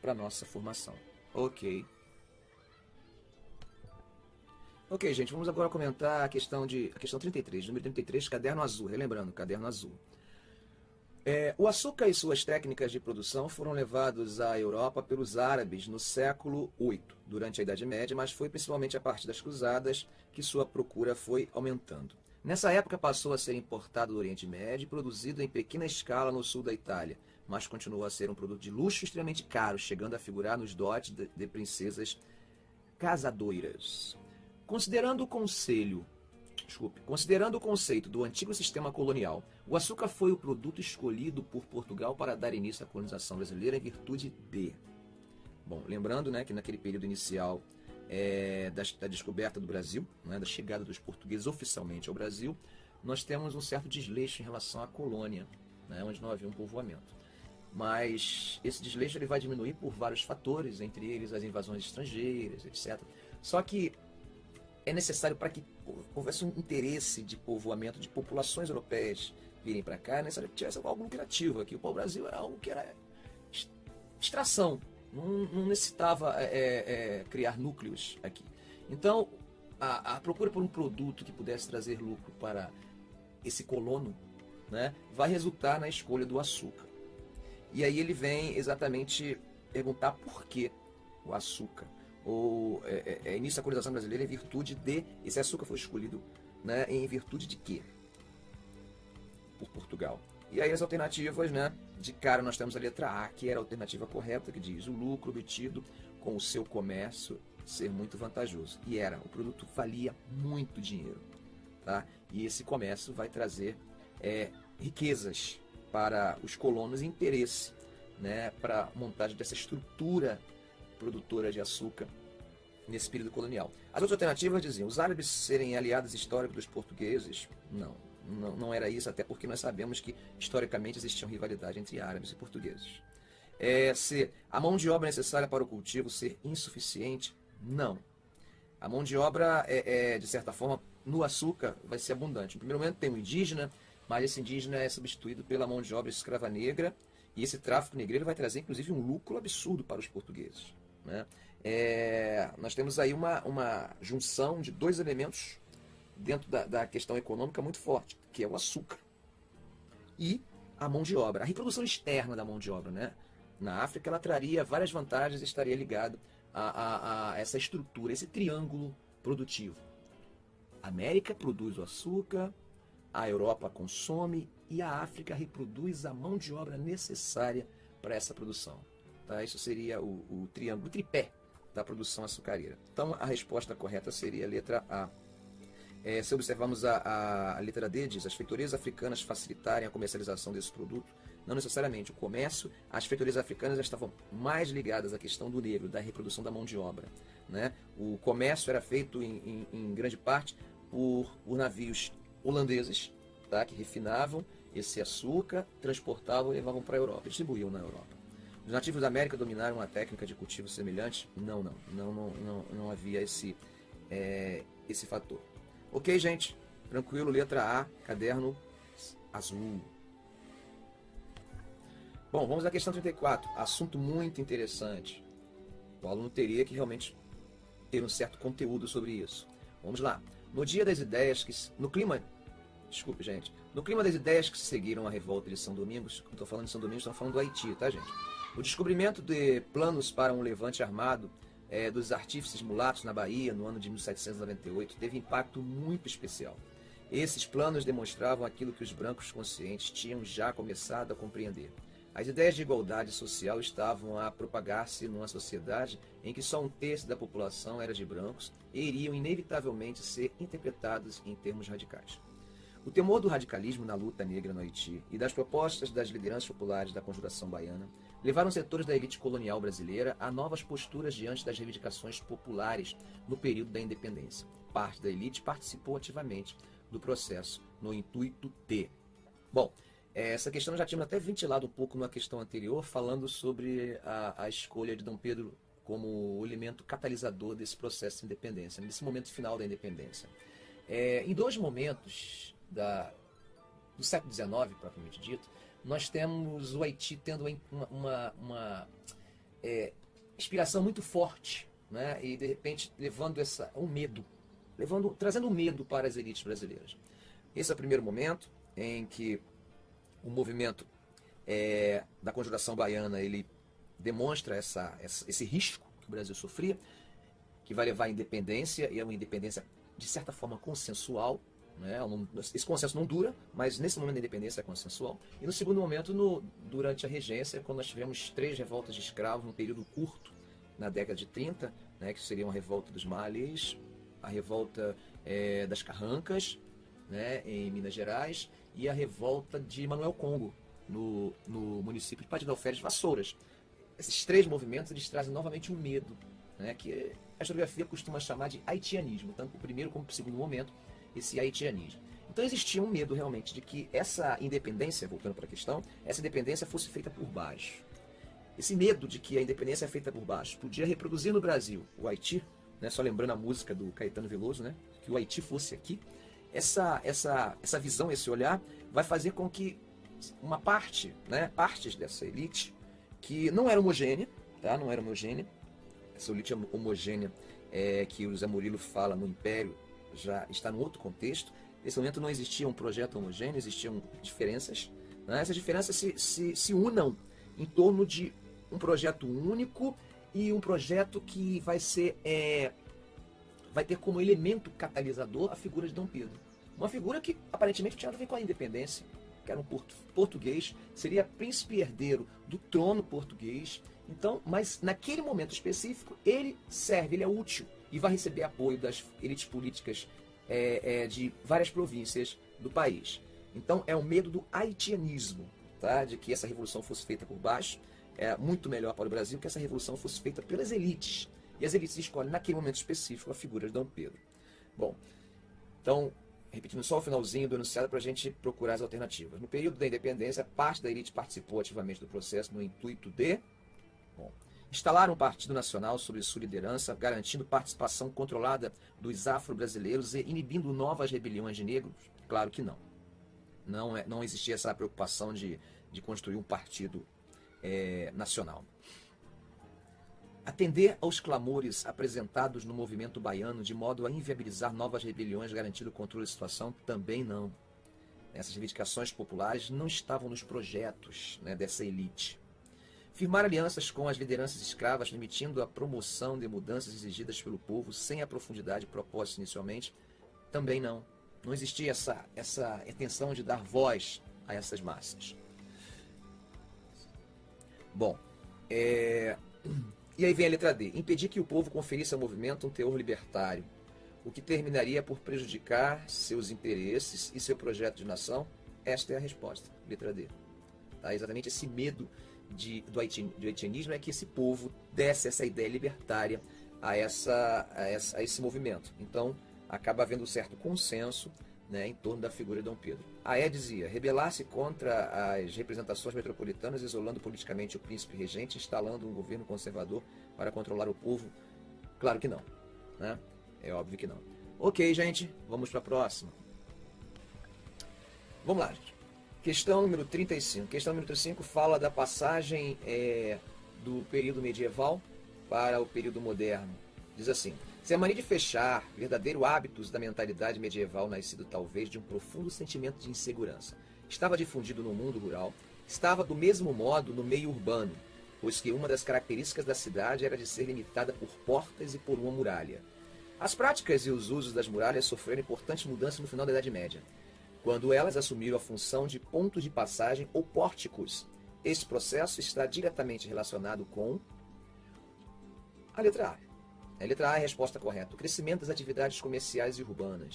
para nossa formação. Ok. Ok, gente, vamos agora comentar a questão 33, número 33, caderno azul, relembrando, caderno azul. O açúcar e suas técnicas de produção foram levados à Europa pelos árabes no século VIII, durante a Idade Média, mas foi principalmente a partir das Cruzadas que sua procura foi aumentando. Nessa época passou a ser importado do Oriente Médio e produzido em pequena escala no sul da Itália, mas continuou a ser um produto de luxo extremamente caro, chegando a figurar nos dotes de princesas casadoiras. Considerando o conceito do antigo sistema colonial, o açúcar foi o produto escolhido por Portugal para dar início à colonização brasileira em virtude de... Bom, lembrando, né, que naquele período inicial da descoberta do Brasil, né, da chegada dos portugueses oficialmente ao Brasil, nós temos um certo desleixo em relação à colônia, né, onde não havia um povoamento. Mas esse desleixo ele vai diminuir por vários fatores, entre eles as invasões estrangeiras, etc. Só que é necessário para que houvesse um interesse de povoamento de populações europeias virem para cá, é necessário que tivesse algo lucrativo aqui. O pau-brasil era algo que era extração, não necessitava criar núcleos aqui. Então, a procura por um produto que pudesse trazer lucro para esse colono, né, vai resultar na escolha do açúcar. E aí ele vem exatamente perguntar por que o açúcar. Ou início da colonização brasileira em virtude de... Esse açúcar foi escolhido, né, em virtude de quê? Por Portugal. E aí as alternativas, né? De cara nós temos a letra A, que era a alternativa correta, que diz o lucro obtido com o seu comércio ser muito vantajoso. E era, o produto valia muito dinheiro. Tá? E esse comércio vai trazer riquezas para os colonos e interesse, né, para a montagem dessa estrutura produtora de açúcar nesse período colonial. As outras alternativas diziam os árabes serem aliados históricos dos portugueses. Não era isso, até porque nós sabemos que historicamente existia uma rivalidade entre árabes e portugueses. Se a mão de obra necessária para o cultivo ser insuficiente, não. A mão de obra, de certa forma, no açúcar vai ser abundante. No primeiro momento tem o indígena, mas esse indígena é substituído pela mão de obra escrava negra, e esse tráfico negreiro vai trazer, inclusive, um lucro absurdo para os portugueses. Né? Nós temos aí uma junção de dois elementos dentro da questão econômica muito forte, que é o açúcar e a mão de obra. A reprodução externa da mão de obra, né? Na África, ela traria várias vantagens e estaria ligado a essa estrutura, esse triângulo produtivo. A América produz o açúcar, a Europa consome e a África reproduz a mão de obra necessária para essa produção. Tá? Isso seria o triângulo, o tripé da produção açucareira. Então a resposta correta seria a letra A. Se observarmos a letra D, diz as feitorias africanas facilitarem a comercialização desse produto. Não necessariamente o comércio, as feitorias africanas já estavam mais ligadas à questão do negro, da reprodução da mão de obra. Né? O comércio era feito em grande parte por navios holandeses, tá? Que refinavam esse açúcar, transportavam e levavam para a Europa, distribuíam na Europa. Os nativos da América dominaram uma técnica de cultivo semelhante? Não havia esse fator. Ok, gente? Tranquilo, letra A, caderno azul. Bom, vamos à questão 34. Assunto muito interessante. O aluno teria que realmente ter um certo conteúdo sobre isso. Vamos lá. No dia das ideias no clima das ideias que seguiram a revolta de São Domingos, quando estou falando de São Domingos, estou falando do Haiti, tá, gente? O descobrimento de planos para um levante armado dos artífices mulatos na Bahia, no ano de 1798, teve impacto muito especial. Esses planos demonstravam aquilo que os brancos conscientes tinham já começado a compreender. As ideias de igualdade social estavam a propagar-se numa sociedade em que só um terço da população era de brancos e iriam inevitavelmente ser interpretados em termos radicais. O temor do radicalismo na luta negra no Haiti e das propostas das lideranças populares da Conjuração Baiana levaram setores da elite colonial brasileira a novas posturas diante das reivindicações populares no período da independência. Parte da elite participou ativamente do processo no intuito de... Bom, essa questão nós já tínhamos até ventilado um pouco na questão anterior, falando sobre a escolha de Dom Pedro como o elemento catalisador desse processo de independência, nesse momento final da independência. Em dois momentos do século XIX, propriamente dito, nós temos o Haiti tendo inspiração muito forte, né? E de repente levando um medo, trazendo um medo para as elites brasileiras. Esse é o primeiro momento em que o movimento da Conjuração Baiana ele demonstra esse risco que o Brasil sofria, que vai levar à independência, e é uma independência de certa forma consensual, né? Esse consenso não dura, mas nesse momento da independência é consensual. E no segundo momento, durante a regência, quando nós tivemos 3 revoltas de escravos num período curto, na década de 30, né, que seria a revolta dos Malês, a revolta das Carrancas, né, em Minas Gerais, e a revolta de Manuel Congo, no município de Padre Alferes Vassouras. Esses 3 movimentos eles trazem novamente um medo, né, que a historiografia costuma chamar de haitianismo, tanto o primeiro como o segundo momento, esse haitianismo. Então existia um medo realmente de que essa independência, voltando para a questão, essa independência fosse feita por baixo. Esse medo de que a independência é feita por baixo podia reproduzir no Brasil o Haiti, né, só lembrando a música do Caetano Veloso, né, que o Haiti fosse aqui. Essa visão, esse olhar, vai fazer com que uma parte, né, partes dessa elite, que não era homogênea, tá, não era homogênea, essa elite homogênea que o José Murilo fala no Império já está num outro contexto. Nesse momento não existia um projeto homogêneo, existiam diferenças, né? Essas diferenças se unam em torno de um projeto único e um projeto que vai ter como elemento catalisador a figura de Dom Pedro. Uma figura que aparentemente tinha nada a ver com a independência, que era um português, seria príncipe herdeiro do trono português. Então, mas naquele momento específico, ele é útil e vai receber apoio das elites políticas de várias províncias do país. Então, é o medo do haitianismo, tá? De que essa revolução fosse feita por baixo. É muito melhor para o Brasil que essa revolução fosse feita pelas elites. E as elites escolhem, naquele momento específico, a figura de Dom Pedro. Bom, então, repetindo só o finalzinho do enunciado para a gente procurar as alternativas. No período da independência, parte da elite participou ativamente do processo no intuito de instalar um partido nacional sob sua liderança, garantindo participação controlada dos afro-brasileiros e inibindo novas rebeliões de negros? Claro que não. Não existia essa preocupação de construir um partido nacional. Atender aos clamores apresentados no movimento baiano de modo a inviabilizar novas rebeliões, garantindo o controle da situação? Também não. Essas reivindicações populares não estavam nos projetos, né, dessa elite. Firmar alianças com as lideranças escravas, permitindo a promoção de mudanças exigidas pelo povo sem a profundidade proposta inicialmente? Também não. Não existia essa intenção de dar voz a essas massas. Bom, e aí vem a letra D. Impedir que o povo conferisse ao movimento um teor libertário, o que terminaria por prejudicar seus interesses e seu projeto de nação? Esta é a resposta, letra D. Tá? Exatamente esse medo do haitianismo é que esse povo desse essa ideia libertária a esse movimento. Então, acaba havendo um certo consenso, né, em torno da figura de Dom Pedro. Aé dizia, rebelar-se contra as representações metropolitanas, isolando politicamente o príncipe regente, instalando um governo conservador para controlar o povo? Claro que não, né? É óbvio que não. Ok, gente, vamos para a próxima. Vamos lá, gente. Questão número 35. Questão número 35 fala da passagem do período medieval para o período moderno. Diz assim: se a mania de fechar, verdadeiro hábitos da mentalidade medieval, nascido talvez de um profundo sentimento de insegurança, estava difundido no mundo rural, estava do mesmo modo no meio urbano, pois que uma das características da cidade era de ser limitada por portas e por uma muralha. As práticas e os usos das muralhas sofreram importantes mudanças no final da Idade Média, quando elas assumiram a função de pontos de passagem ou pórticos. Este processo está diretamente relacionado com a letra A. A letra A é a resposta correta. O crescimento das atividades comerciais e urbanas.